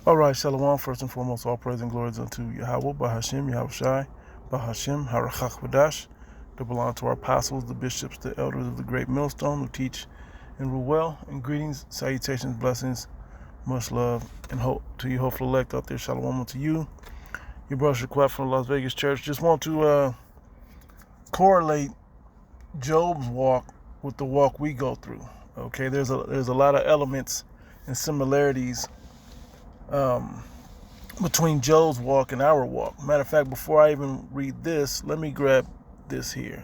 All right, Shalom. First and foremost, all praise and glory is unto Yahweh, Bahashem, Yahushai, Bahashem, Harachach Vadash, that belong to our apostles, the bishops, the elders of the great millstone who teach and rule well. And greetings, salutations, blessings, much love, and hope to you, hopeful elect out there. Shalom unto you. Your brother Shaquat from the Las Vegas Church. Just want to correlate Job's walk with the walk we go through. Okay, there's a lot of elements and similarities between Job's walk and our walk. Matter of fact, before I even read this, let me grab this here.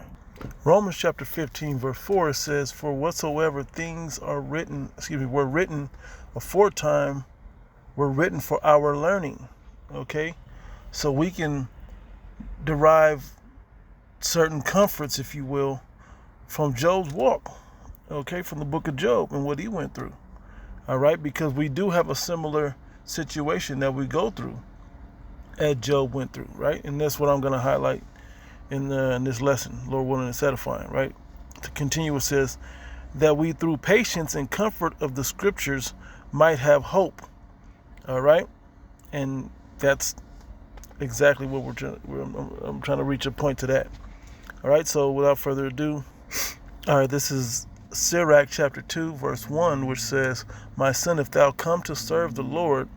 Romans chapter 15, verse 4, it says, "For whatsoever things were written aforetime, were written for our learning." Okay, so we can derive certain comforts, if you will, from Job's walk. Okay, from the book of Job and what he went through. All right, because we do have a similar situation that we go through as Job went through, right? And that's what I'm going to highlight in this lesson, Lord willing, it's edifying, right? To continue, it says that we through patience and comfort of the scriptures might have hope. All right, and that's exactly what I'm trying to reach a point to that. All right, so without further ado, all right, this is Sirach chapter 2, verse 1, which says, "My son, if thou come to serve the Lord,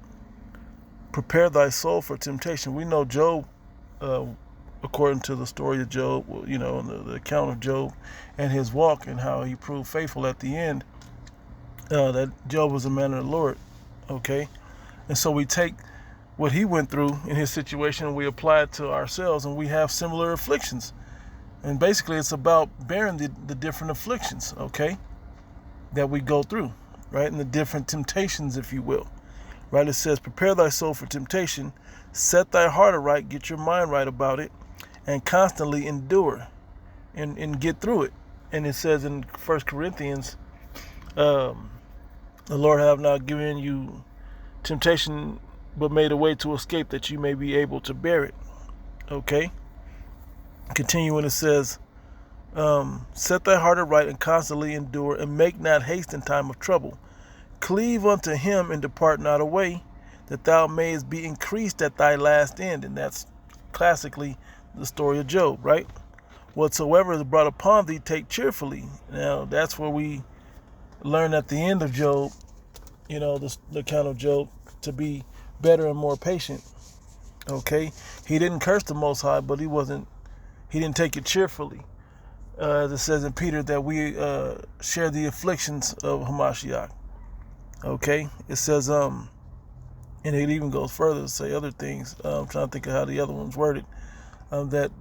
prepare thy soul for temptation." We know Job, according to the story of Job, you know, the account of Job and his walk and how he proved faithful at the end, that Job was a man of the Lord, okay? And so we take what he went through in his situation and we apply it to ourselves, and we have similar afflictions. And basically, it's about bearing the different afflictions, okay, that we go through, right? And the different temptations, if you will, right? It says, "Prepare thy soul for temptation, set thy heart aright, get your mind right about it, and constantly endure and get through it." And it says in 1 Corinthians, the Lord have not given you temptation, but made a way to escape that you may be able to bear it, okay? Continuing, it says, "Set thy heart aright and constantly endure, and make not haste in time of trouble. Cleave unto him and depart not away, that thou mayest be increased at thy last end." And that's classically the story of Job, right? "Whatsoever is brought upon thee, take cheerfully." Now, that's where we learn at the end of Job, you know, the account of Job, to be better and more patient. Okay? He didn't curse the Most High, but he didn't take it cheerfully. As it says in Peter, that we share the afflictions of Hamashiach. Okay? It says, and it even goes further to say other things. I'm trying to think of how the other one's worded. That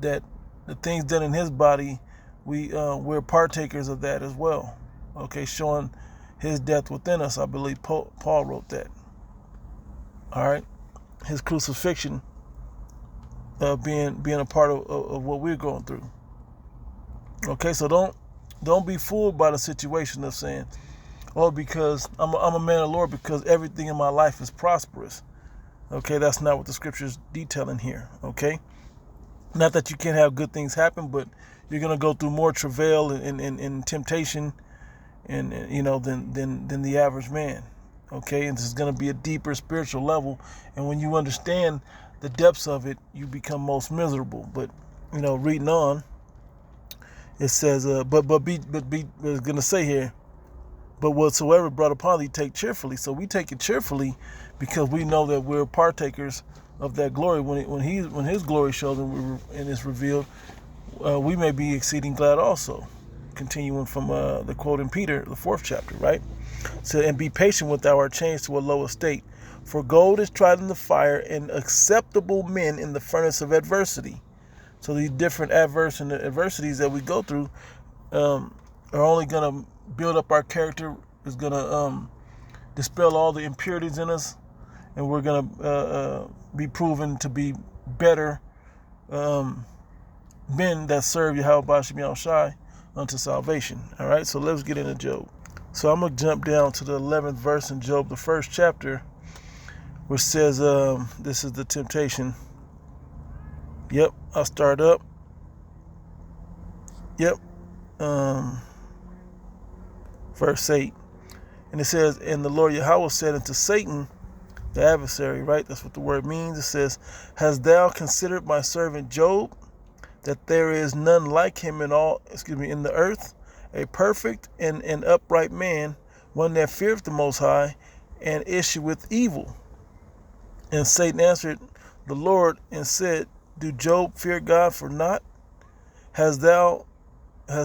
the things done in his body, we're partakers of that as well. Okay? Showing his death within us. I believe Paul wrote that. All right? His crucifixion being a part of what we're going through. Okay, so don't be fooled by the situation of saying, "Oh, because I'm a man of the Lord because everything in my life is prosperous." Okay, that's not what the scripture is detailing here. Okay, not that you can't have good things happen, but you're gonna go through more travail and temptation, and you know than the average man. Okay, and this is gonna be a deeper spiritual level, and when you understand the depths of it, you become most miserable. But you know, reading on, it says, it's gonna say here, "But whatsoever brought upon thee, take cheerfully." So we take it cheerfully because we know that we're partakers of that glory. When his glory shows and is revealed, we may be exceeding glad also. Continuing from the quote in Peter, the 4th chapter, right? So, "And be patient when thou art changed to a low estate. For gold is tried in the fire, and acceptable men in the furnace of adversity." So these different adversities that we go through are only going to build up our character, is going to dispel all the impurities in us, and we're going to be proven to be better men that serve Yahweh Bashim Yahushai unto salvation. All right, so let's get into Job. So I'm going to jump down to the 11th verse in Job, the 1st chapter, which says, this is the temptation. Yep, I'll start up. Yep. Verse 8. And it says, "And the Lord Yahweh said unto Satan, the adversary, right? That's what the word means. It says, "Hast thou considered my servant Job, that there is none like him in the earth, a perfect and an upright man, one that feareth the Most High, and issueth evil." And Satan answered the Lord and said, "Do Job fear God for naught? Hast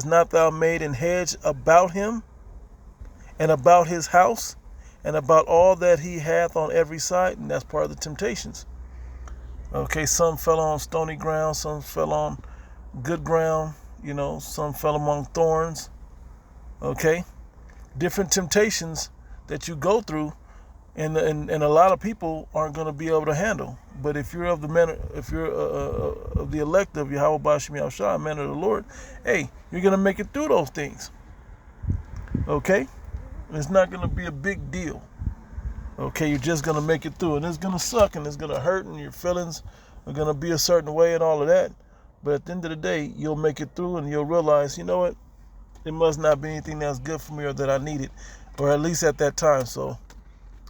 not thou made an hedge about him, and about his house, and about all that he hath on every side?" And that's part of the temptations. Okay, some fell on stony ground, some fell on good ground, some fell among thorns. Okay, different temptations that you go through, and a lot of people aren't going to be able to handle. But if you're of the elect of Yahweh Bashim Yahushua, man of the Lord, hey, you're going to make it through those things. Okay, it's not going to be a big deal. Okay, you're just going to make it through, and it's going to suck, and it's going to hurt, and your feelings are going to be a certain way and all of that. But at the end of the day, you'll make it through, and you'll realize, you know what? It must not be anything that's good for me or that I need it, or at least at that time. So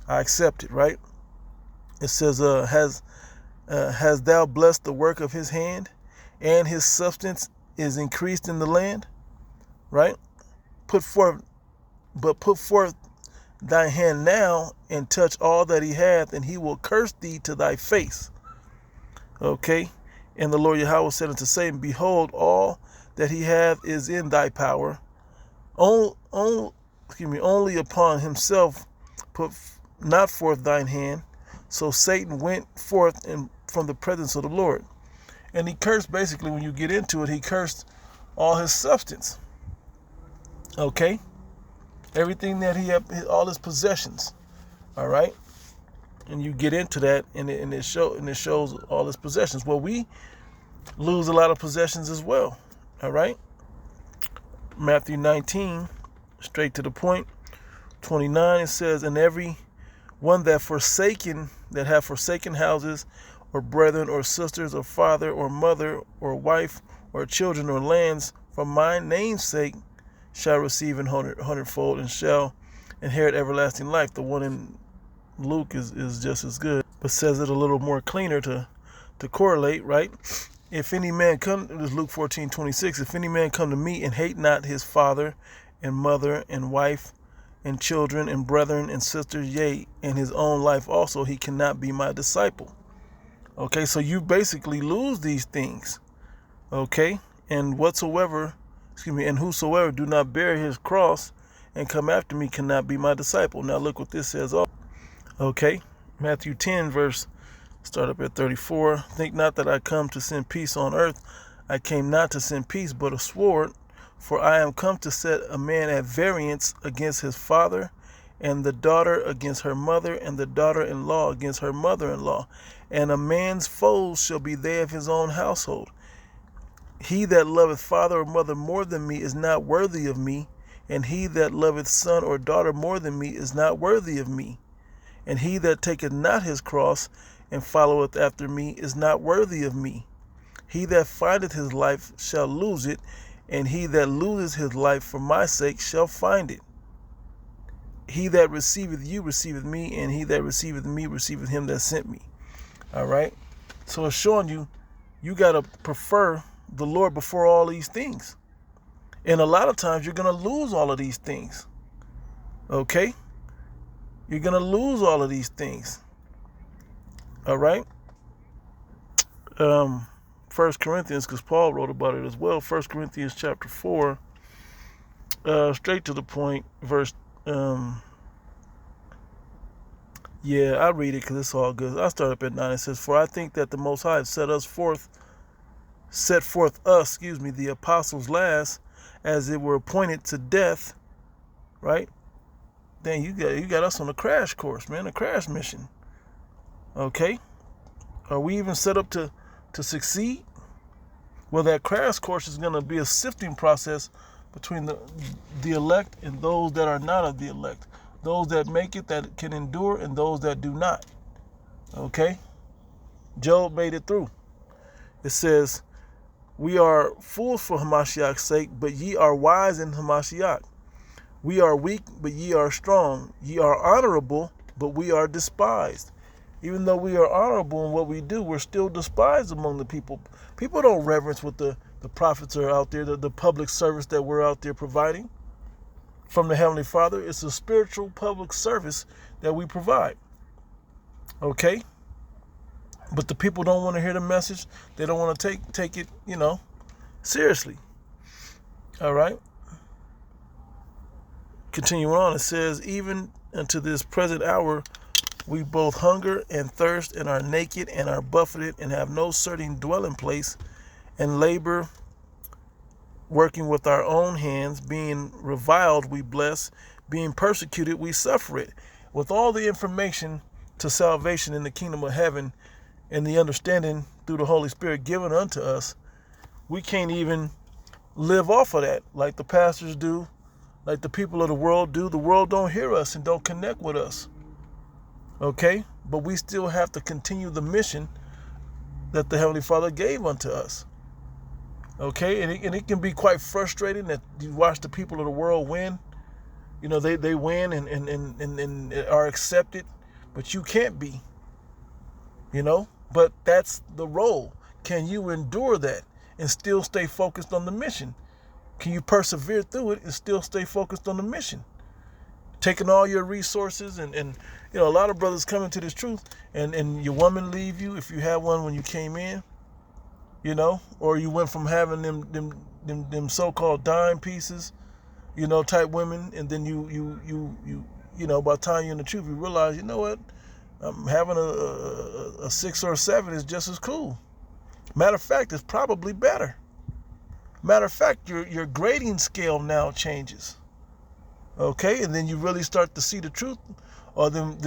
I accept it, right? It says, has thou blessed the work of his hand, and his substance is increased in the land? Right? Put forth thy hand now, and touch all that he hath, and he will curse thee to thy face. Okay? And the Lord Yahweh said unto Satan, Behold, all that he hath is in thy power. Only upon himself put not forth thine hand. So Satan went forth from the presence of the Lord. And he cursed, basically, when you get into it, he cursed all his substance. Okay? Everything that he had, all his possessions. All right? And you get into that, and it shows all his possessions. Well, we lose a lot of possessions as well. All right? Matthew 19, straight to the point. 29, it says, And every one that have forsaken houses, or brethren, or sisters, or father, or mother, or wife, or children, or lands, for my name's sake, shall receive an hundredfold, and shall inherit everlasting life. The one in Luke is just as good, but says it a little more cleaner to correlate, right? If any man come, it is Luke 14:26, if any man come to me and hate not his father and mother and wife and children and brethren and sisters, yea, and his own life also, he cannot be my disciple. Okay, so you basically lose these things. Okay, and whosoever do not bear his cross and come after me cannot be my disciple. Now look what this says. Okay, Matthew 10, start up at 34. Think not that I come to send peace on earth. I came not to send peace, but a sword. For I am come to set a man at variance against his father, and the daughter against her mother, and the daughter-in-law against her mother-in-law. And a man's foes shall be they of his own household. He that loveth father or mother more than me is not worthy of me, and he that loveth son or daughter more than me is not worthy of me. And he that taketh not his cross and followeth after me is not worthy of me. He that findeth his life shall lose it, and he that loseth his life for my sake shall find it. He that receiveth you receiveth me, and he that receiveth me receiveth him that sent me. All right? So it's showing you got to prefer the Lord before all these things. And a lot of times you're going to lose all of these things. Okay? You're going to lose all of these things. All right? 1 Corinthians, because Paul wrote about it as well. 1 Corinthians chapter 4, straight to the point, verse, I'll read it because it's all good. I'll start up at 9. It says, For I think that the Most High set forth us, the apostles last, as it were appointed to death, right? Then you got us on a crash course, man, a crash mission. Okay? Are we even set up to succeed? Well, that crash course is going to be a sifting process between the elect and those that are not of the elect. Those that make it, that can endure, and those that do not. Okay? Job made it through. It says, We are fools for Hamashiach's sake, but ye are wise in Hamashiach. We are weak, but ye are strong. Ye are honorable, but we are despised. Even though we are honorable in what we do, we're still despised among the people. People don't reverence what the prophets are out there, the public service that we're out there providing from the Heavenly Father. It's a spiritual public service that we provide. Okay? But the people don't want to hear the message. They don't want to take it, seriously. All right? Continue on. It says, even unto this present hour, we both hunger and thirst and are naked and are buffeted and have no certain dwelling place and labor, working with our own hands, being reviled, we bless, being persecuted, we suffer it. With all the information to salvation in the kingdom of heaven and the understanding through the Holy Spirit given unto us, we can't even live off of that like the pastors do, like the people of the world do. The world don't hear us and don't connect with us. Okay? But we still have to continue the mission that the Heavenly Father gave unto us. Okay? And it can be quite frustrating that you watch the people of the world win. They win and are accepted, but you can't be. But that's the role. Can you endure that and still stay focused on the mission? Can you persevere through it and still stay focused on the mission? Taking all your resources and a lot of brothers come into this truth and your woman leave you if you had one when you came in, or you went from having them so-called dime pieces, type women, and then you by the time you're in the truth, you realize, what, having a 6 or a 7 is just as cool. Matter of fact, it's probably better. Matter of fact, your grading scale now changes. Okay, and then you really start to see the truth, or them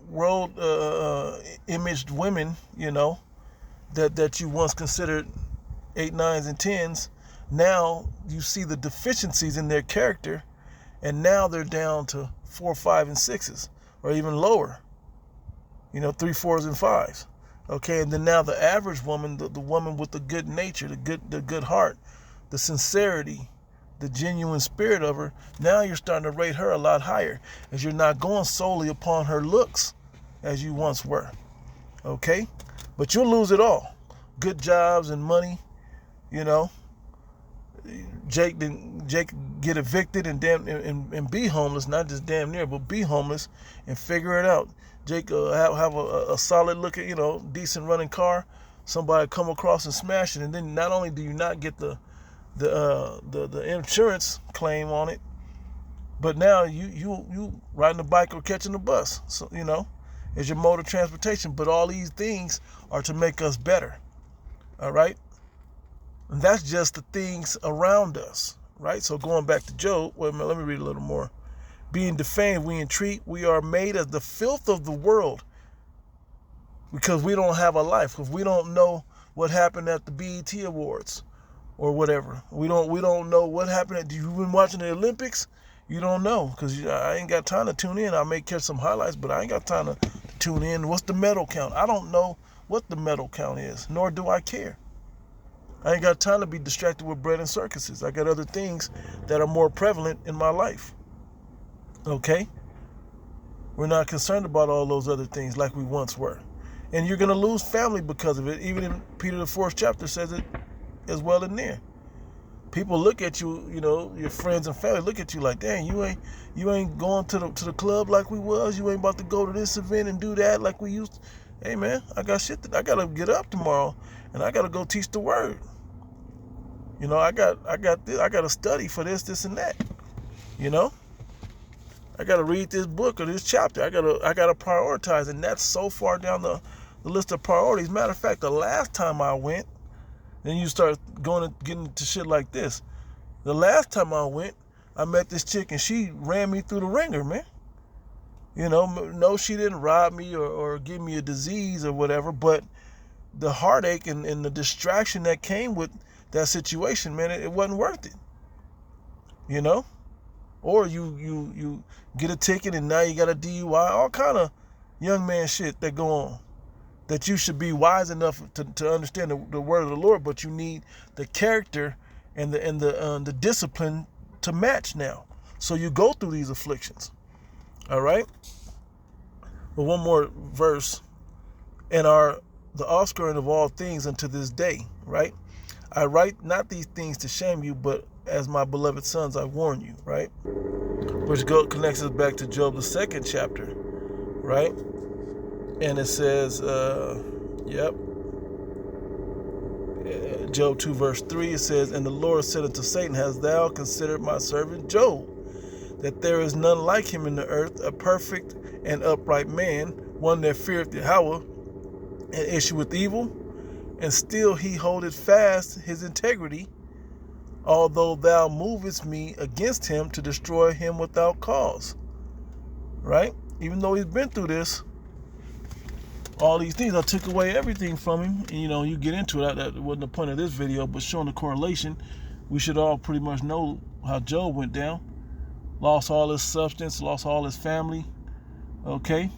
world imaged women, that you once considered 8, 9s, and 10s. Now you see the deficiencies in their character, and now they're down to 4, 5, and 6s, or even lower. 3, 4s, and 5s. Okay, and then now the average woman, the woman with the good nature, the good heart, the sincerity, the genuine spirit of her, now you're starting to rate her a lot higher, as you're not going solely upon her looks as you once were. Okay? But you'll lose it all. Good jobs and money, Jake get evicted and be homeless, not just damn near, but be homeless and figure it out. Jake have a solid looking, decent running car. Somebody come across and smash it, and then not only do you not get the insurance claim on it, but now you riding a bike or catching a bus, so is your mode of transportation. But all these things are to make us better. All right, and that's just the things around us, right? So going back to Job, wait a minute, let me read a little more. Being defamed, we entreat, we are made as the filth of the world, because we don't have a life, because we don't know what happened at the BET Awards or whatever. We don't know what happened. You've been watching the Olympics? You don't know, because I ain't got time to tune in. I may catch some highlights, but I ain't got time to tune in. What's the medal count? I don't know what the medal count is, nor do I care. I ain't got time to be distracted with bread and circuses. I got other things that are more prevalent in my life. Okay? We're not concerned about all those other things like we once were. And you're going to lose family because of it. Even in Peter the 4th chapter says it as well in there. People look at you, your friends and family look at you like, dang, you ain't going to the club like we was. You ain't about to go to this event and do that like we used to. Hey man, I got shit I got to get up tomorrow, and I got to go teach the word. I got to study for this and that. I got to read this book or this chapter. I got to prioritize, and that's so far down the list of priorities. Matter of fact, the last time I went, then you start getting into shit like this. The last time I went, I met this chick, and she ran me through the ringer, man. No, she didn't rob me or give me a disease or whatever, but the heartache and the distraction that came with that situation, man, it wasn't worth it. Or you get a ticket and now you got a DUI, all kind of young man shit that go on, that you should be wise enough to understand the word of the Lord, but you need the character and the discipline to match now. So you go through these afflictions. All right? But one more verse. And are the offspring of all things unto this day, right? I write not these things to shame you, but as my beloved sons, I warn you, right? Which connects us back to Job, the 2nd chapter, right? And it says, Job 2 verse 3, it says, and the Lord said unto Satan, hast thou considered my servant Job, that there is none like him in the earth, a perfect and upright man, one that feareth Yahweh, and issueth evil, and still he holdeth fast his integrity, although thou movest me against him to destroy him without cause. Right? Even though he's been through this, all these things, I took away everything from him. And, you get into it. That wasn't the point of this video, but showing the correlation. We should all pretty much know how Job went down. Lost all his substance, lost all his family. Okay?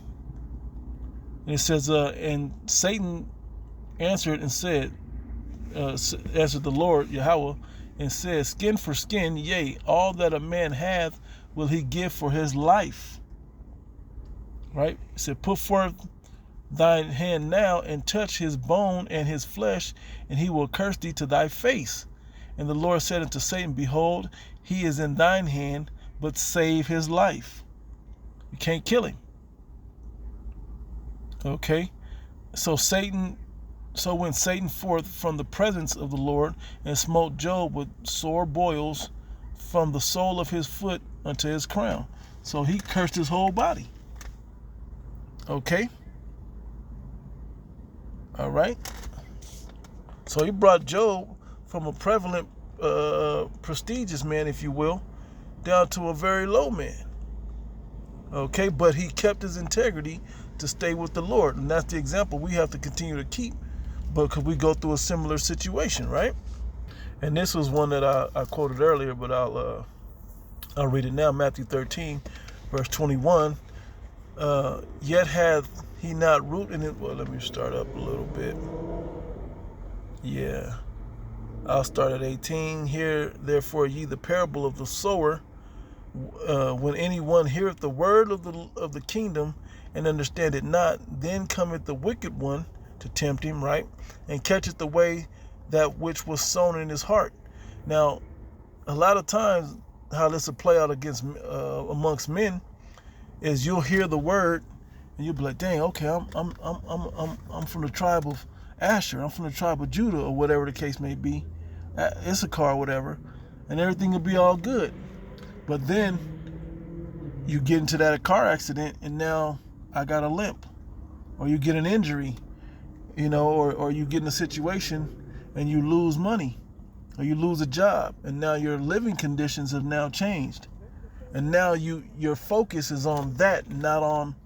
And it says, and Satan answered and said, answered the Lord, Yahweh, and said, skin for skin, yea, all that a man hath will he give for his life. Right? It said, put forth thine hand now and touch his bone and his flesh, and he will curse thee to thy face. And the Lord said unto Satan, behold, he is in thine hand, but save his life. You can't kill him. Okay? So went Satan forth from the presence of the Lord, and smote Job with sore boils from the sole of his foot unto his crown. So he cursed his whole body. Okay? All right? So he brought Job from a prevalent, prestigious man, if you will, down to a very low man. Okay? But he kept his integrity to stay with the Lord. And that's the example we have to continue to keep, because we go through a similar situation, right? And this was one that I quoted earlier, but I'll read it now. Matthew 13, verse 21. Yet hath he not root in it. Well, let me start up a little bit. Yeah. I'll start at 18. Hear therefore ye the parable of the sower. When anyone heareth the word of the kingdom and understand it not, then cometh the wicked one to tempt him, right? And catcheth away that which was sown in his heart. Now, a lot of times, how this will play out against amongst men is you'll hear the word and you'll be like, dang, okay, I'm from the tribe of Asher, I'm from the tribe of Judah, or whatever the case may be, Issachar or whatever, and everything will be all good. But then you get into that car accident and now I got a limp, or you get an injury, or you get in a situation and you lose money, or you lose a job, and now your living conditions have now changed. And now your focus is on that, not on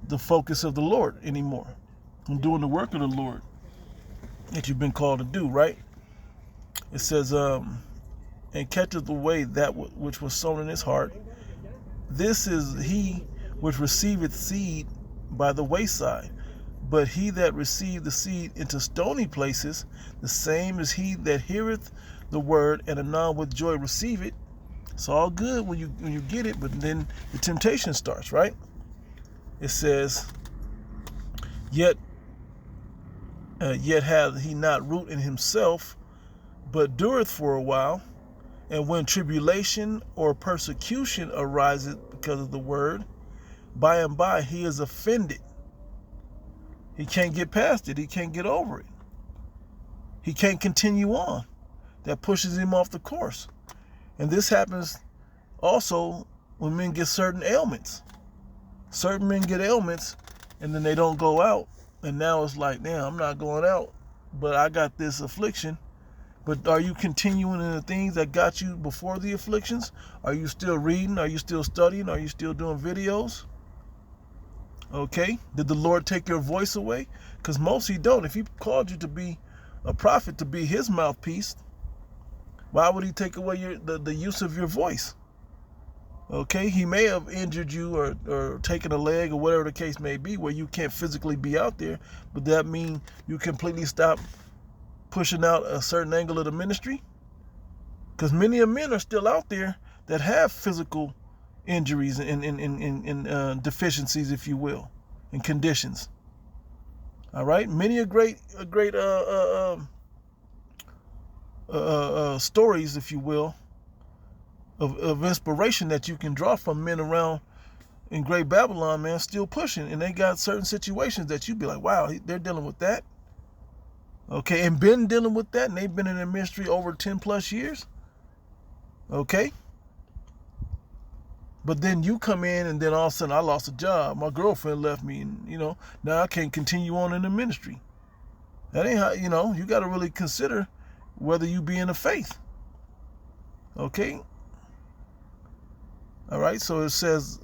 the focus of the Lord anymore. And doing the work of the Lord that you've been called to do, right? It says, and catcheth away that which was sown in his heart. This is he which receiveth seed by the wayside. But he that received the seed into stony places, the same is he that heareth the word, and anon with joy receive it. It's all good when you get it, but then the temptation starts, right? It says, yet hath he not root in himself, but dureth for a while. And when tribulation or persecution ariseth because of the word, by and by he is offended. He can't get past it. He can't get over it. He can't continue on. That pushes him off the course. And this happens also when men get certain ailments. Certain men get ailments and then they don't go out. And now it's like, damn, I'm not going out, but I got this affliction. But are you continuing in the things that got you before the afflictions? Are you still reading? Are you still studying? Are you still doing videos? Okay. Did the Lord take your voice away? Because most he don't. If he called you to be a prophet, to be his mouthpiece, why would he take away the use of your voice? Okay. He may have injured you or taken a leg or whatever the case may be where you can't physically be out there, but that mean you completely stop pushing out a certain angle of the ministry? Because many of men are still out there that have physical injuries and deficiencies, if you will, and conditions. All right, many a great stories, if you will, of inspiration that you can draw from men around in Great Babylon, man, still pushing, and they got certain situations that you be like, wow, they're dealing with that. Okay, and been dealing with that, and they've been in the ministry over 10 plus years. Okay. But then you come in, and then all of a sudden I lost a job. My girlfriend left me, and now I can't continue on in the ministry. That ain't how, you got to really consider whether you be in the faith. Okay. All right. So it says,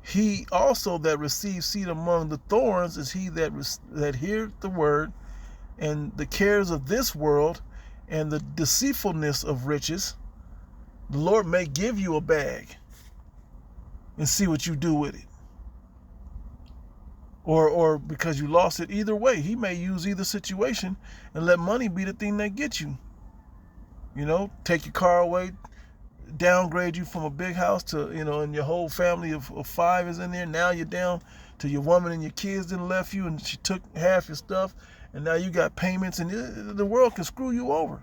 he also that receives seed among the thorns is he that heareth the word, and the cares of this world and the deceitfulness of riches, the Lord may give you a bag and see what you do with it. Or because you lost it, either way, he may use either situation and let money be the thing that gets you. Take your car away, downgrade you from a big house to, and your whole family of 5 is in there. Now you're down to your woman and your kids didn't left you, and she took half your stuff, and now you got payments, and the world can screw you over.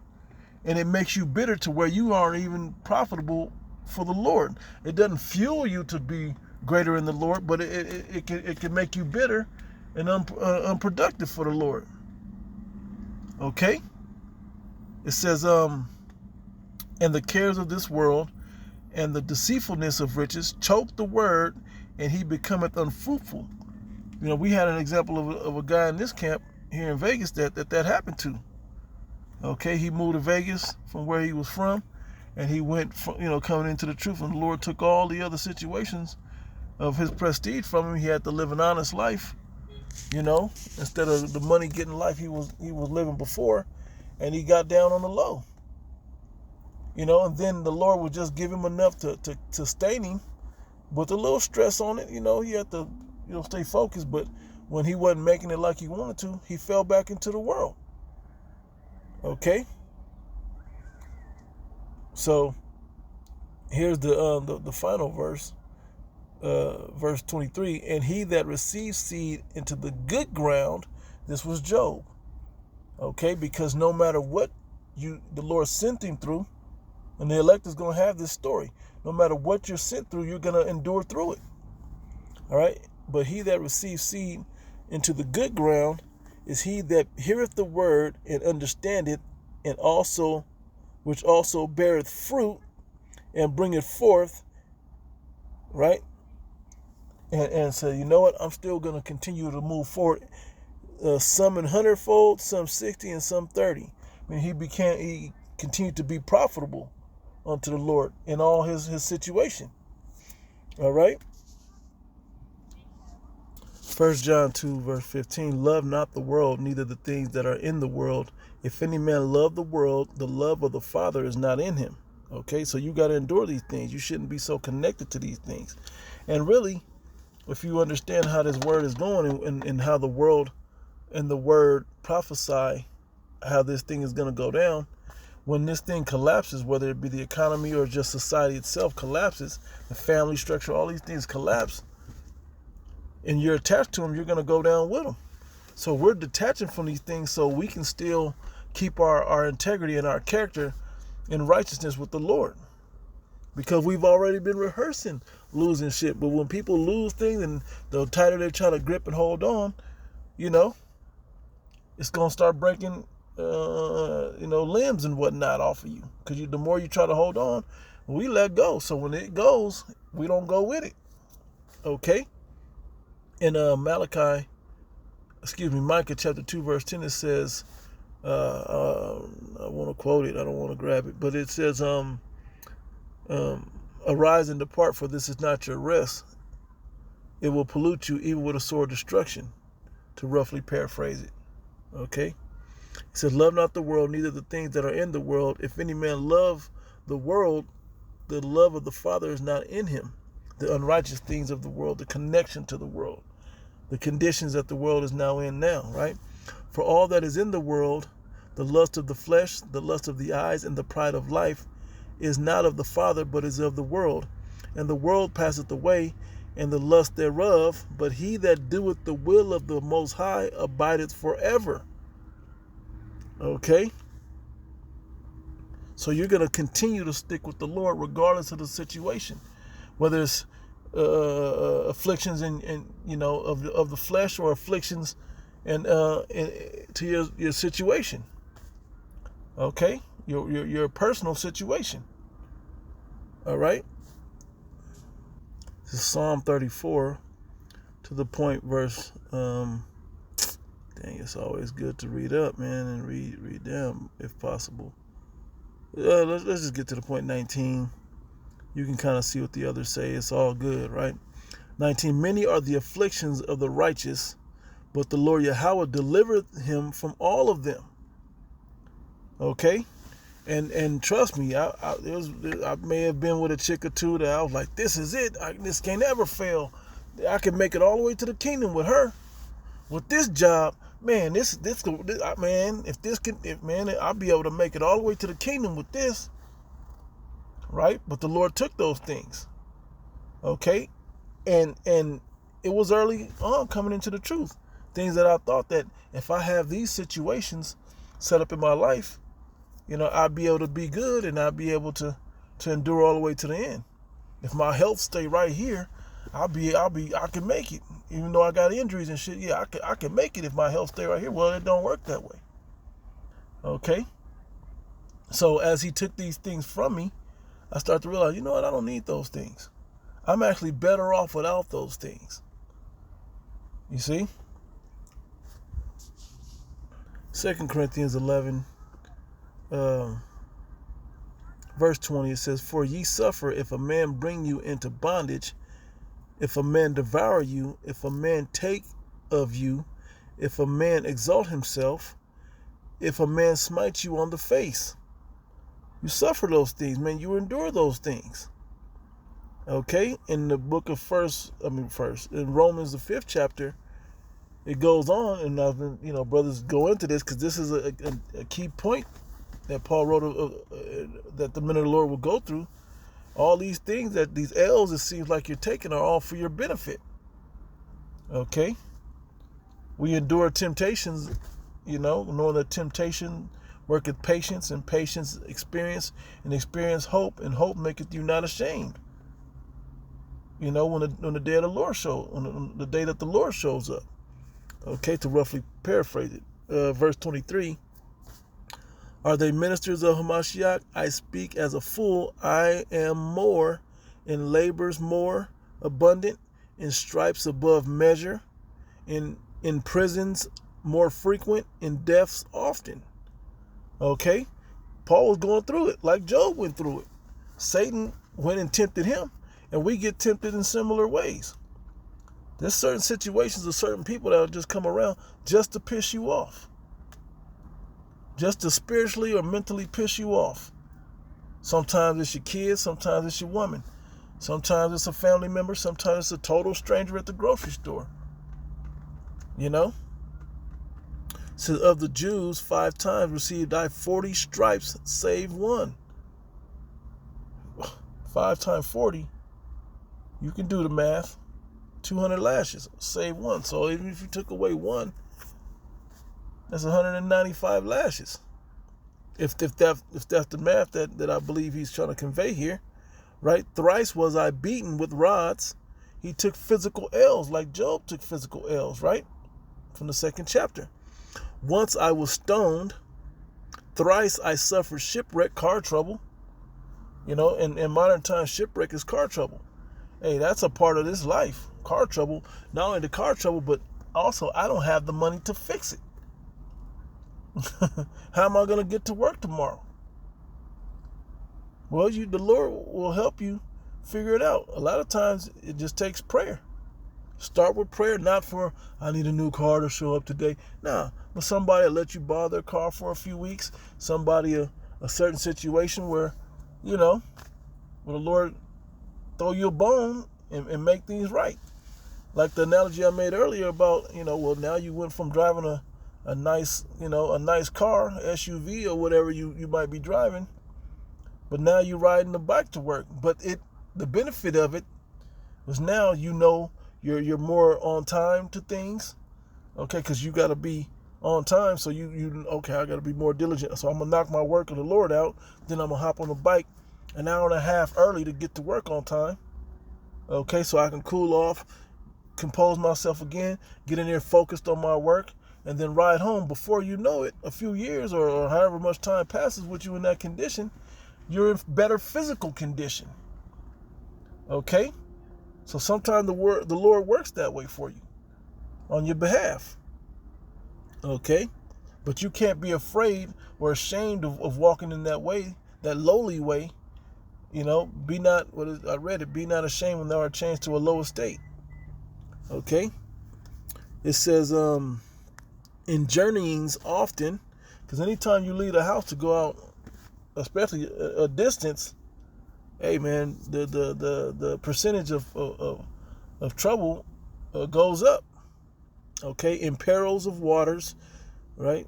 And it makes you bitter to where you aren't even profitable for the Lord. It doesn't fuel you to be greater in the Lord, but it can make you bitter and unproductive for the Lord. Okay? It says, and the cares of this world and the deceitfulness of riches choke the word, and he becometh unfruitful. We had an example of a guy in this camp here in Vegas that happened to. Okay, he moved to Vegas from where he was from, and he went from, coming into the truth, and the Lord took all the other situations of his prestige from him. He had to live an honest life, instead of the money getting life he was living before, and he got down on the low. And then the Lord would just give him enough to sustain him, with a little stress on it. He had to stay focused, but when he wasn't making it like he wanted to, he fell back into the world. Okay. So here's the final verse, verse 23. And he that receives seed into the good ground, this was Job. Okay, because no matter what the Lord sent him through, and the elect is going to have this story. No matter what you're sent through, you're going to endure through it. All right. But he that receives seed into the good ground is he that heareth the word and understandeth, and which also beareth fruit and bringeth forth, right? And so, you know what? I'm still going to continue to move forward. Some in 100-fold, some 60, and some 30. He continued to be profitable unto the Lord in all his situation. All right. 1 John 2, verse 15, love not the world, neither the things that are in the world. If any man love the world, the love of the Father is not in him. Okay, so you got to endure these things. You shouldn't be so connected to these things. And really, if you understand how this word is going and how the world and the word prophesy how this thing is going to go down, when this thing collapses, whether it be the economy or just society itself collapses, the family structure, all these things collapse, and you're attached to them, you're going to go down with them. So we're detaching from these things so we can still keep our integrity and our character in righteousness with the Lord. Because we've already been rehearsing losing shit. But when people lose things, and the tighter they're trying to grip and hold on, it's going to start breaking, limbs and whatnot off of you. Because the more you try to hold on, we let go. So when it goes, we don't go with it. Okay? In Micah chapter 2, verse 10, it says, I want to quote it. I don't want to grab it. But it says, arise and depart, for this is not your rest. It will pollute you even with a sore destruction, to roughly paraphrase it. Okay? It says, love not the world, neither the things that are in the world. If any man love the world, the love of the Father is not in him. The unrighteous things of the world, the connection to the world, the conditions that the world is now in now, right? For all that is in the world, the lust of the flesh, the lust of the eyes, and the pride of life, is not of the Father, but is of the world. and the world passeth away, and the lust thereof, but he that doeth the will of the Most High abideth forever. Okay? So you're going to continue to stick with the Lord regardless of the situation, whether it's afflictions and of the flesh, or afflictions and to your situation. Okay, your personal situation. All right. This is Psalm 34 to the point verse. Dang, it's always good to read up, man, and read down if possible. Let's just get to the point 19. You can kind of see what the others say. It's all good, right? 19. Many are the afflictions of the righteous, but the Lord Yahweh delivered him from all of them. Okay? And trust me, I may have been with a chick or two that I was like, this is it. This can't ever fail. I can make it all the way to the kingdom with her. With this job, man, man, I'll be able to make it all the way to the kingdom with this. Right? But the Lord took those things. Okay? And it was early on coming into the truth. Things that I thought that if I have these situations set up in my life, I'd be able to be good, and I'd be able to endure all the way to the end. If my health stay right here, I can make it. Even though I got injuries and shit, yeah, I can make it if my health stay right here. Well, it don't work that way. Okay? So as he took these things from me, I start to realize, you know what, I don't need those things. I'm actually better off without those things. You see? 2 Corinthians 11, verse 20, it says, for ye suffer if a man bring you into bondage, if a man devour you, if a man take of you, if a man exalt himself, if a man smite you on the face. You suffer those things, man. You endure those things. Okay? In the book of in Romans, the 5th chapter, it goes on, and I've been, brothers go into this because this is a key point that Paul wrote that the men of the Lord will go through. All these things, that these L's, it seems like you're taking, are all for your benefit. Okay? We endure temptations, knowing that temptation worketh patience, and patience experience, and experience hope, and hope maketh you not ashamed. When the day of the Lord on the day that the Lord shows up. Okay, to roughly paraphrase it. Verse 23. Are they ministers of Hamashiach? I speak as a fool. I am more, in labors more abundant, in stripes above measure, in prisons more frequent, in deaths often. Okay? Paul was going through it like Job went through it. Satan went and tempted him, and we get tempted in similar ways. There's certain situations of certain people that will just come around just to piss you off. Just to spiritually or mentally piss you off. Sometimes it's your kids, sometimes it's your woman. Sometimes it's a family member, sometimes it's a total stranger at the grocery store. So of the Jews, 5 times received I 40 stripes, save one. 5 times 40, you can do the math. 200 lashes, save one. So even if you took away one, that's 195 lashes. If that's the math that I believe he's trying to convey here, right? Thrice was I beaten with rods. He took physical L's like Job took physical L's, right? From the 2nd chapter. Once I was stoned. Thrice I suffered shipwreck, car trouble. In modern times, shipwreck is car trouble. Hey, that's a part of this life. Car trouble. Not only the car trouble, but also I don't have the money to fix it. How am I going to get to work tomorrow? Well, the Lord will help you figure it out. A lot of times it just takes prayer. Start with prayer, not for, I need a new car to show up today. Nah, but somebody will let you borrow their car for a few weeks. Somebody, a certain situation where, where the Lord throw you a bone and make things right. Like the analogy I made earlier about, well, now you went from driving a nice car, SUV or whatever you might be driving, but now you're riding a bike to work. But The benefit of it was now you know you're more on time to things, okay? Because you got to be on time, so you okay, I got to be more diligent. So I'm gonna knock my work of the Lord out. Then I'm gonna hop on the bike an hour and a half early to get to work on time. Okay, so I can cool off, compose myself again, get in there focused on my work, and then ride home. Before you know it, a few years or however much time passes with you in that condition, you're in better physical condition. Okay? So sometimes the Lord works that way for you on your behalf. Okay? But you can't be afraid or ashamed of walking in that way, that lowly way. You know, be not ashamed when thou art changed to a low estate. Okay? It says, in journeyings often, because anytime you leave the house to go out, especially a distance, hey man, the percentage of trouble goes up. Okay? In perils of waters, right?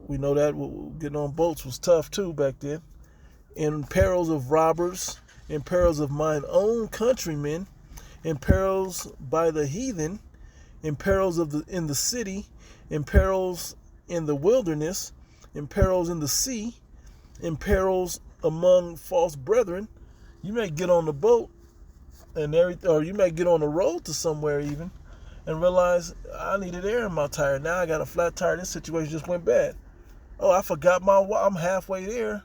We know that getting on boats was tough too back then. In perils of robbers, in perils of mine own countrymen, in perils by the heathen, in perils in the city, in perils in the wilderness, in perils in the sea, in perils among false brethren. You may get on the boat or you may get on the road to somewhere even and realize I needed air in my tire. Now I got a flat tire. This situation just went bad. Oh, I forgot I'm halfway there.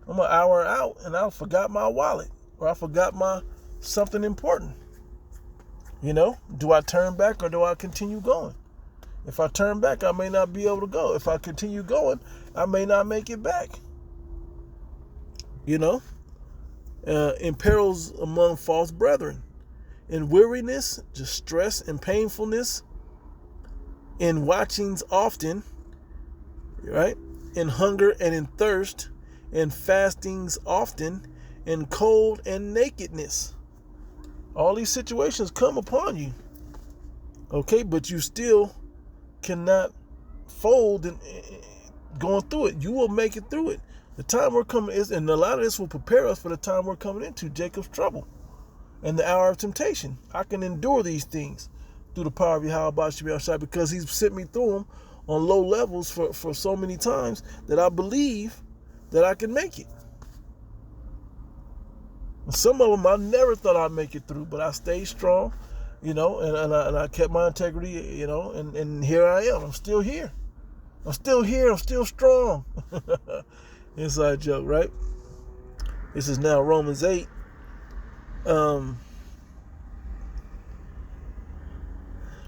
I'm an hour out and I forgot my wallet or I forgot my something important. You know, do I turn back or do I continue going? If I turn back, I may not be able to go. If I continue going, I may not make it back. You know, in perils among false brethren, in weariness, distress, and painfulness, in watchings often, right? In hunger and in thirst, in fastings often, in cold and nakedness. All these situations come upon you. Okay, but you still cannot fold and going through it. You will make it through it. The time we're coming is, and a lot of this will prepare us for the time we're coming into, Jacob's trouble and the hour of temptation. I can endure these things through the power of Yahweh Shai, because he's sent me through them on low levels for so many times that I believe that I can make it. And some of them I never thought I'd make it through, but I stayed strong, you know, and I kept my integrity, you know, and here I am. I'm still here. I'm still here. I'm still strong. Inside joke, right? This is now Romans 8.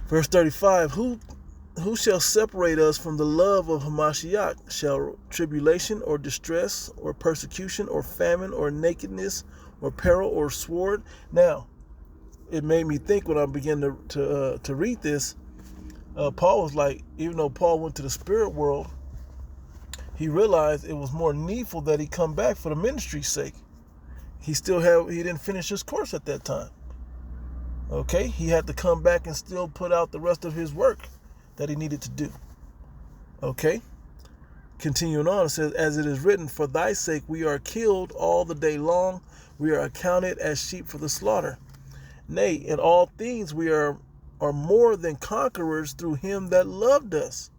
Verse 35, who shall separate us from the love of Hamashiach? Shall tribulation or distress or persecution or famine or nakedness or peril or sword? Now, it made me think when I began to read this, Paul was like, even though Paul went to the spirit world, he realized it was more needful that he come back for the ministry's sake. He didn't finish his course at that time. Okay, he had to come back and still put out the rest of his work that he needed to do. Okay, continuing on, it says, as it is written, for thy sake we are killed all the day long, we are accounted as sheep for the slaughter. Nay, in all things we are more than conquerors through him that loved us.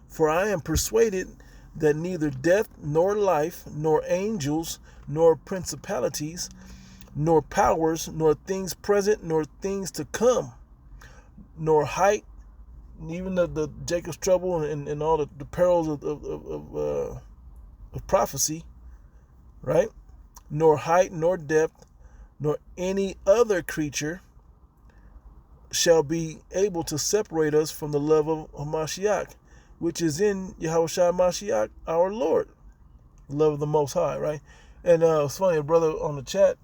For I am persuaded that neither death nor life, nor angels, nor principalities, nor powers, nor things present, nor things to come, nor height, even the Jacob's trouble and all the perils of prophecy, right? Nor height, nor depth, nor any other creature shall be able to separate us from the love of Mashiach, which is in Yahushua Mashiach, our Lord. The love of the Most High, right? And it's funny, a brother on the chat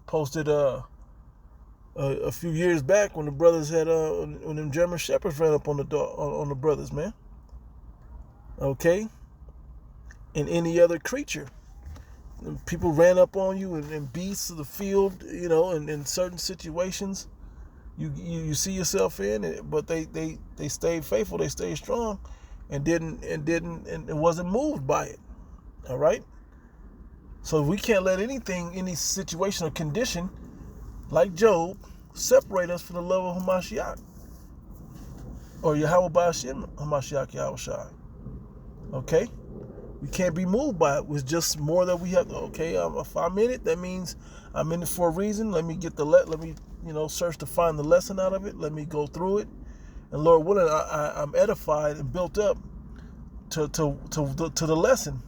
posted a few years back when the brothers had when them German shepherds ran up on the brothers, man. Okay, and any other creature, and people ran up on you, and beasts of the field, you know, and in certain situations, you see yourself in it, but they stayed faithful, they stayed strong, and wasn't moved by it. All right. So we can't let anything, any situation or condition, like Job, separate us from the love of Hamashiach, or Yahweh Ba'ashem Hamashiach Yahweh Shai. Okay? We can't be moved by it. It's just more that we have to, okay, if I'm in it, that means I'm in it for a reason. Let me let me, search to find the lesson out of it. Let me go through it. And Lord willing, I'm edified and built up to the lesson.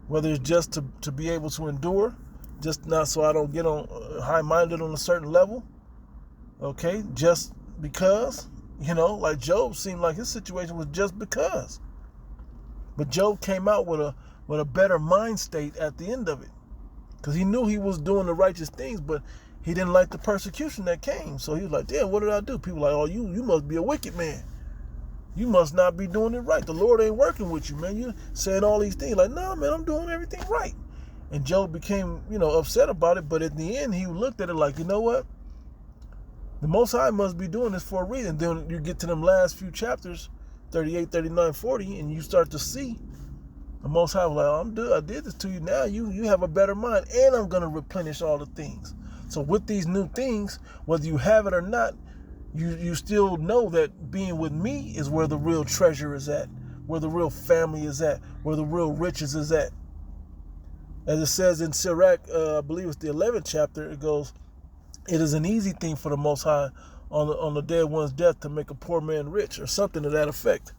Whether it's just to be able to endure, just not so I don't get on high-minded on a certain level. Okay? Just because, like Job seemed like his situation was just because. But Job came out with a better mind state at the end of it, because he knew he was doing the righteous things, but he didn't like the persecution that came. So he was like, damn, what did I do? People were like, oh, you must be a wicked man. You must not be doing it right. The Lord ain't working with you, man. You saying all these things like, no, man, I'm doing everything right. And Job became, upset about it. But at the end, he looked at it like, you know what? The Most High must be doing this for a reason. Then you get to them last few chapters, 38, 39, 40, and you start to see the Most High was like, I did this to you. Now you have a better mind, and I'm going to replenish all the things. So with these new things, whether you have it or not, you still know that being with me is where the real treasure is at, where the real family is at, where the real riches is at. As it says in Sirach, I believe it's the 11th chapter, it goes, it is an easy thing for the Most High on the dead one's death to make a poor man rich, or something to that effect.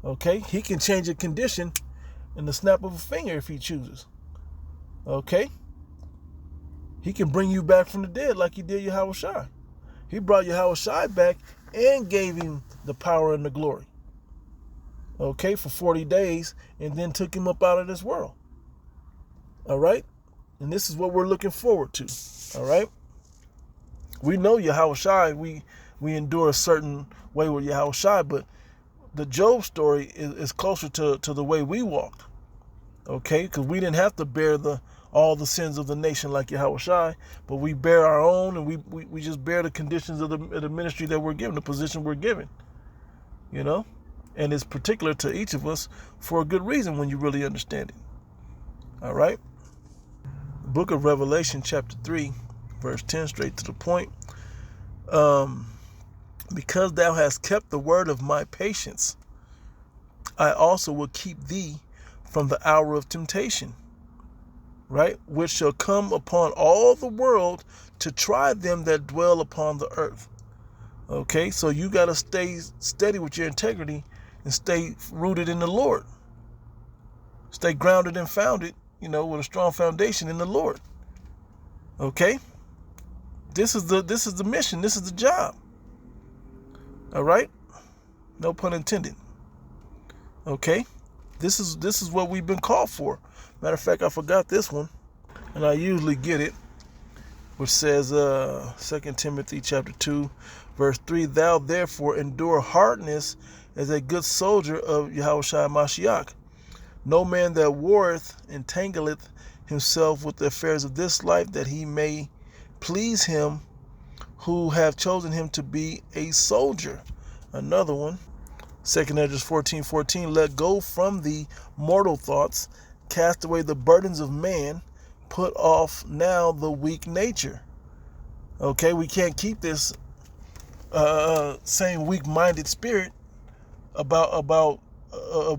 Okay? He can change a condition in the snap of a finger if he chooses. Okay? He can bring you back from the dead like he did Yahweh Shai. He brought Yahweh Shai back and gave him the power and the glory. Okay, for 40 days, and then took him up out of this world. All right? And this is what we're looking forward to. All right? We know Yahweh Shai, we endure a certain way with Yahweh Shai, but the Job story is closer to the way we walked. Okay? Because we didn't have to bear all the sins of the nation like Yahweh Shai, but we bear our own, and we just bear the conditions of the ministry that we're given, the position we're given. And it's particular to each of us for a good reason when you really understand it. All right? Book of Revelation, chapter 3, verse 10, straight to the point. Because thou hast kept the word of my patience, I also will keep thee from the hour of temptation, right? Which shall come upon all the world to try them that dwell upon the earth. Okay, so you got to stay steady with your integrity and stay rooted in the Lord. Stay grounded and founded, with a strong foundation in the Lord. Okay? This is the mission. This is the job. All right? No pun intended. Okay? This is what we've been called for. Matter of fact, I forgot this one, and I usually get it, which says 2 Timothy chapter 2, verse 3, thou therefore endure hardness as a good soldier of Yahweh Shai Mashiach. No man that warreth entangleth himself with the affairs of this life, that he may please him who have chosen him to be a soldier. Another one, 2 Esdras 14:14, let go from the mortal thoughts, cast away the burdens of man, put off now the weak nature. Okay, we can't keep this same weak-minded spirit about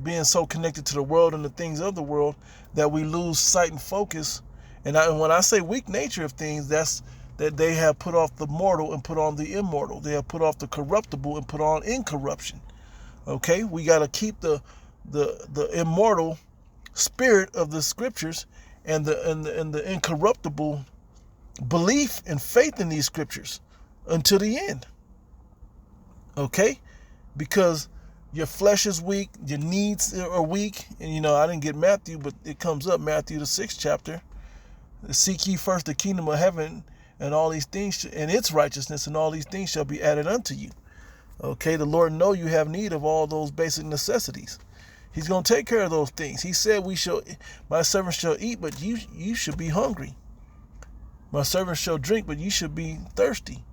being so connected to the world and the things of the world that we lose sight and focus. And when I say weak nature of things, that's that they have put off the mortal and put on the immortal. They have put off the corruptible and put on incorruption. Okay, we got to keep the immortal spirit of the scriptures and the incorruptible belief and faith in these scriptures until the end. Okay, because your flesh is weak, your needs are weak, and I didn't get Matthew, but it comes up, Matthew the 6th chapter. Seek ye first the kingdom of heaven, and all these things, and its righteousness, and all these things shall be added unto you. Okay, the Lord know you have need of all those basic necessities. He's going to take care of those things. He said, my servants shall eat, but you should be hungry. My servants shall drink, but you should be thirsty.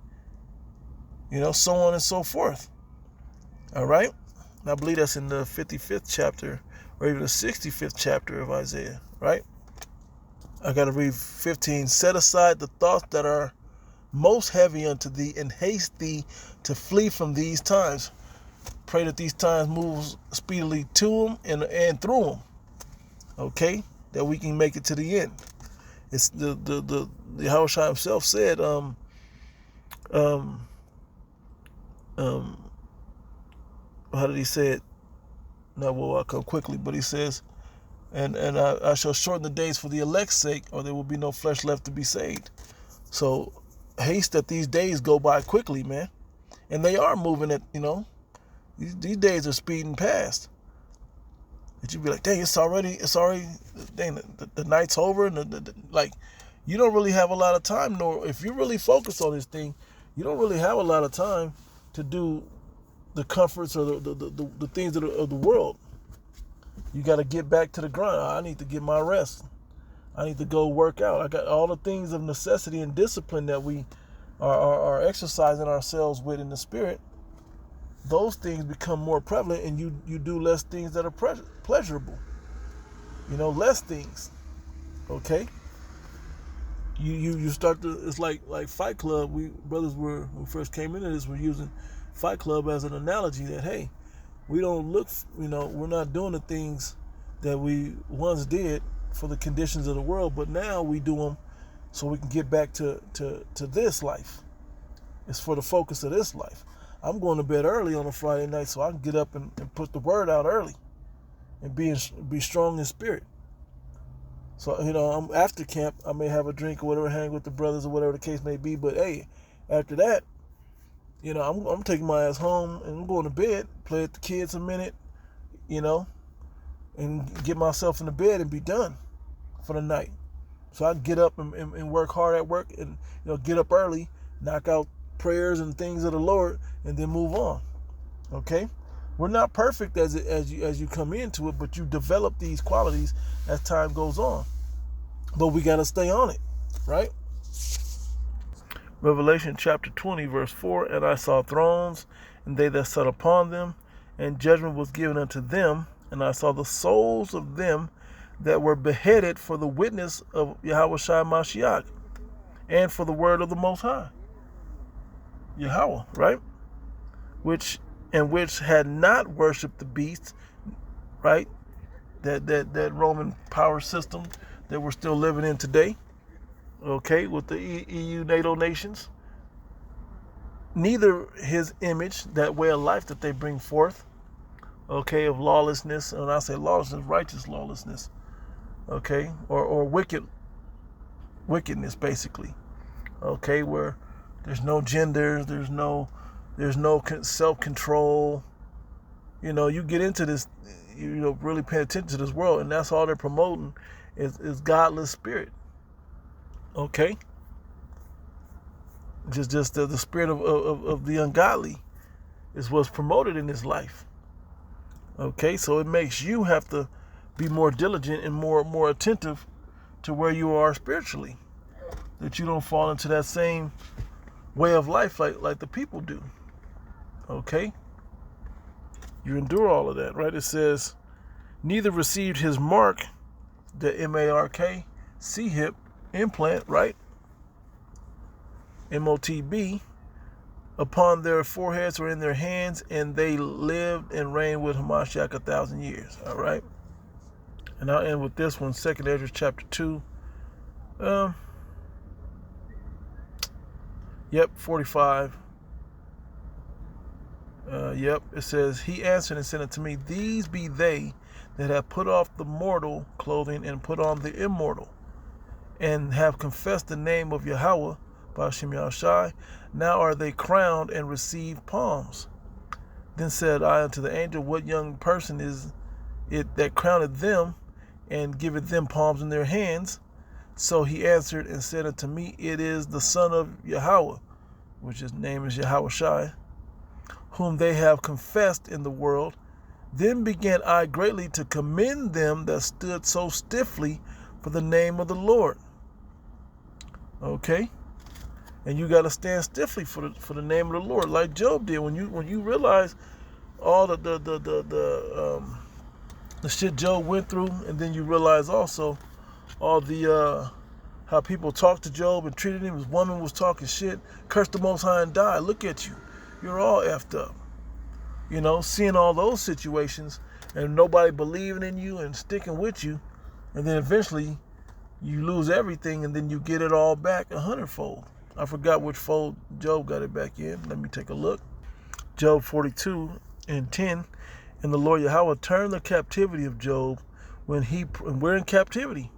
So on and so forth. All right? And I believe that's in the 55th chapter, or even the 65th chapter of Isaiah, right? I got to read 15. Set aside the thoughts that are most heavy unto thee, and haste thee to flee from these times. Pray that these times move speedily to them and through them. Okay, that we can make it to the end. It's the Yahushua himself said, how did he say it? Not will I come quickly, but he says, and I shall shorten the days for the elect's sake, or there will be no flesh left to be saved. So haste that these days go by quickly, man. And they are moving at, these days are speeding past. That you'd be like, dang, it's already, dang, the night's over. And like, you don't really have a lot of time, nor if you really focus on this thing, you don't really have a lot of time to do the comforts or the things of the world. You got to get back to the grind. I need to get my rest. I need to go work out. I got all the things of necessity and discipline that we are exercising ourselves with in the spirit. Those things become more prevalent, and you do less things that are pleasurable. Less things. Okay? You start to, it's like Fight Club. We brothers when we first came into this, we're using Fight Club as an analogy that, hey, we don't look, we're not doing the things that we once did for the conditions of the world, but now we do them so we can get back to this life. It's for the focus of this life. I'm going to bed early on a Friday night so I can get up and put the word out early and be strong in spirit. So, I'm after camp, I may have a drink or whatever, hang with the brothers or whatever the case may be, but hey, after that, I'm taking my ass home and I'm going to bed, play with the kids a minute, and get myself in the bed and be done for the night. So I get up and work hard at work and, get up early, knock out prayers and things of the Lord, and then move on. Okay? We're not perfect as you come into it, but you develop these qualities as time goes on. But we got to stay on it, right? Revelation chapter 20, verse 4, and I saw thrones, and they that sat upon them, and judgment was given unto them, and I saw the souls of them that were beheaded for the witness of Yahushua Mashiach, and for the word of the Most High. Yahweh, right? Which had not worshipped the beast, right? That Roman power system that we're still living in today, okay, with the EU, NATO nations. Neither his image, that way of life that they bring forth, okay, of lawlessness, and when I say lawlessness, righteous lawlessness, okay, or wickedness, basically, okay, where there's no genders, there's no self-control. You get into this, really pay attention to this world, and that's all they're promoting is godless spirit. Okay? Just the spirit of the ungodly is what's promoted in this life. Okay? So it makes you have to be more diligent and more attentive to where you are spiritually, that you don't fall into that same way of life like the people do. Okay? You endure all of that, right? It says, neither received his mark, the MARK, C-hip, implant, right? MOTB, upon their foreheads or in their hands, and they lived and reigned with Hamashiach 1,000 years, all right? And I'll end with this one, 2nd Ezra chapter 2. 45. It says, he answered and said unto me, these be they that have put off the mortal clothing and put on the immortal, and have confessed the name of Yahweh, Ba'ashem Yahushai. Now are they crowned and receive palms. Then said I unto the angel, what young person is it that crowned them and giveth them palms in their hands? So he answered and said unto me, it is the son of Yahweh, which his name is Yahushai, whom they have confessed in the world. Then began I greatly to commend them that stood so stiffly for the name of the Lord. Okay? And you got to stand stiffly for the name of the Lord, like Job did. When you realize all the shit Job went through, and then you realize also how people talked to Job and treated him. His woman was talking shit, cursed the Most High and died. Look at you. You're all effed up. Seeing all those situations and nobody believing in you and sticking with you, and then eventually you lose everything and then you get it all back 100-fold. I forgot which fold Job got it back in. Let me take a look. Job 42:10. And the Lord Yahweh turned the captivity of Job when we're in captivity.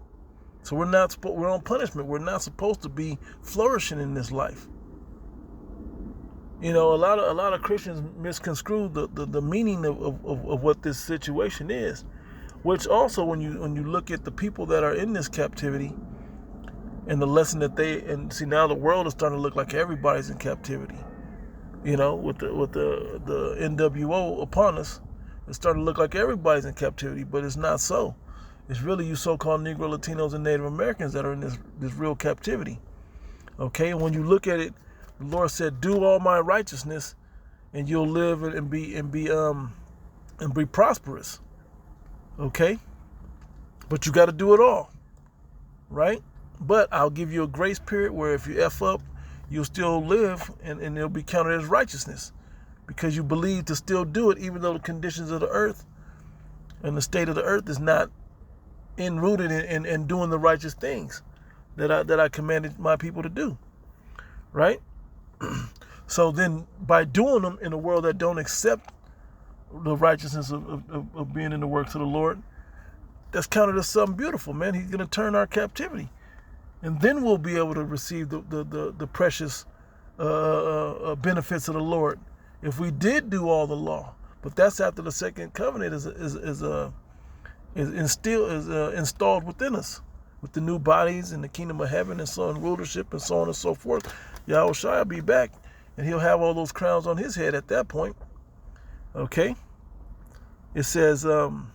So we're on punishment. We're not supposed to be flourishing in this life. A lot of Christians misconstrue the meaning of what this situation is. Which also, when you look at the people that are in this captivity, and the lesson that now the world is starting to look like everybody's in captivity. With the NWO upon us, it's starting to look like everybody's in captivity, but it's not so. It's really you so-called Negro, Latinos, and Native Americans that are in this real captivity. Okay, and when you look at it, the Lord said, "Do all my righteousness, and you'll live and be prosperous." Okay, but you got to do it all, right? But I'll give you a grace period where if you F up, you'll still live, and it'll be counted as righteousness because you believe to still do it, even though the conditions of the earth and the state of the earth is not enrooted in doing the righteous things that I commanded my people to do, right? So then by doing them in a world that don't accept the righteousness of being in the works of the Lord, that's counted as something beautiful, man. He's going to turn our captivity. And then we'll be able to receive the precious benefits of the Lord if we did do all the law. But that's after the second covenant is installed within us with the new bodies and the kingdom of heaven and so on, rulership and so on and so forth. Yahweh Shai will be back, and he'll have all those crowns on his head at that point. Okay? It says, and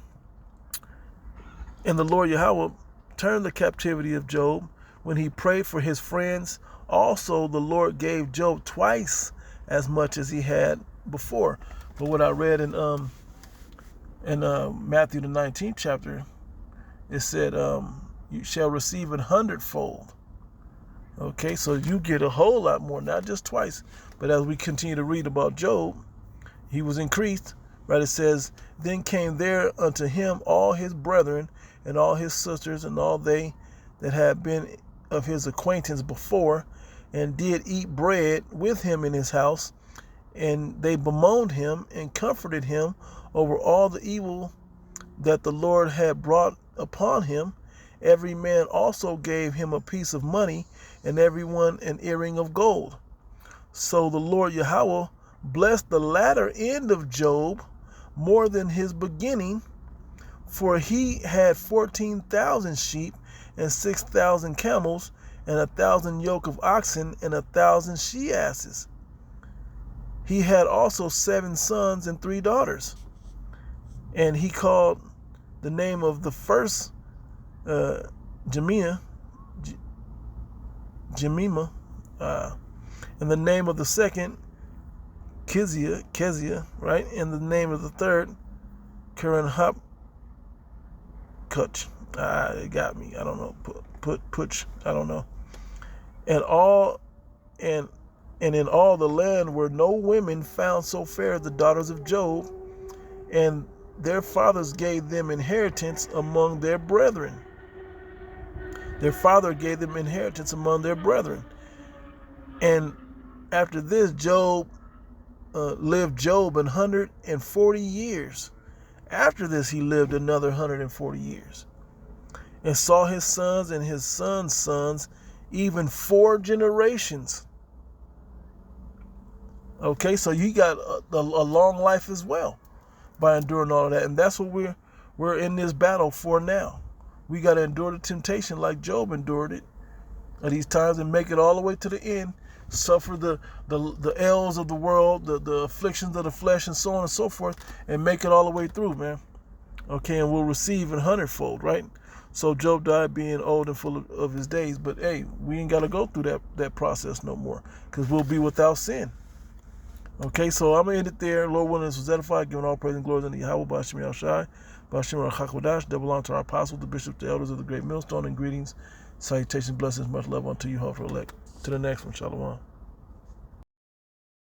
the Lord Yahweh turned the captivity of Job when he prayed for his friends. Also, the Lord gave Job twice as much as he had before. But what I read in Matthew the 19th chapter, it said, you shall receive 100-fold. Okay, so you get a whole lot more, not just twice. But as we continue to read about Job, he was increased. Right, it says, then came there unto him all his brethren and all his sisters and all they that had been of his acquaintance before, and did eat bread with him in his house. And they bemoaned him and comforted him over all the evil that the Lord had brought upon him. Every man also gave him a piece of money, and every one an earring of gold. So the Lord Yahweh blessed the latter end of Job more than his beginning, for he had 14,000 sheep and 6,000 camels and 1,000 yoke of oxen and 1,000 she-asses. He had also 7 sons and 3 daughters. And he called the name of the first Jemima, and the name of the second Kezia, right? And the name of the third Keren-Happuch. It got me. I don't know. Putch. I don't know. And in all the land were no women found so fair as the daughters of Job, and their fathers gave them inheritance among their brethren. Their father gave them inheritance among their brethren. And after this, Job lived Job 140 years. After this, he lived another 140 years, and saw his sons and his sons' sons, even 4 generations. Okay, so you got a long life as well by enduring all of that, and that's what we're in this battle for now. We got to endure the temptation like Job endured it at these times, and make it all the way to the end. Suffer the ills of the world, the afflictions of the flesh, and so on and so forth, and make it all the way through, man. Okay, and we'll receive 100-fold, right? So Job died being old and full of his days, but hey, we ain't got to go through that process no more, because we'll be without sin. Okay, so I'm going to end it there. Lord willing, this was edified, giving all praise and glory unto Yahweh B'Shem Yahushai. Bashim Hakodash, that belong to our apostles, the bishops, the elders of the great millstone, and greetings, salutations, blessings, much love unto you, hopeful elect. To the next one, Shalom.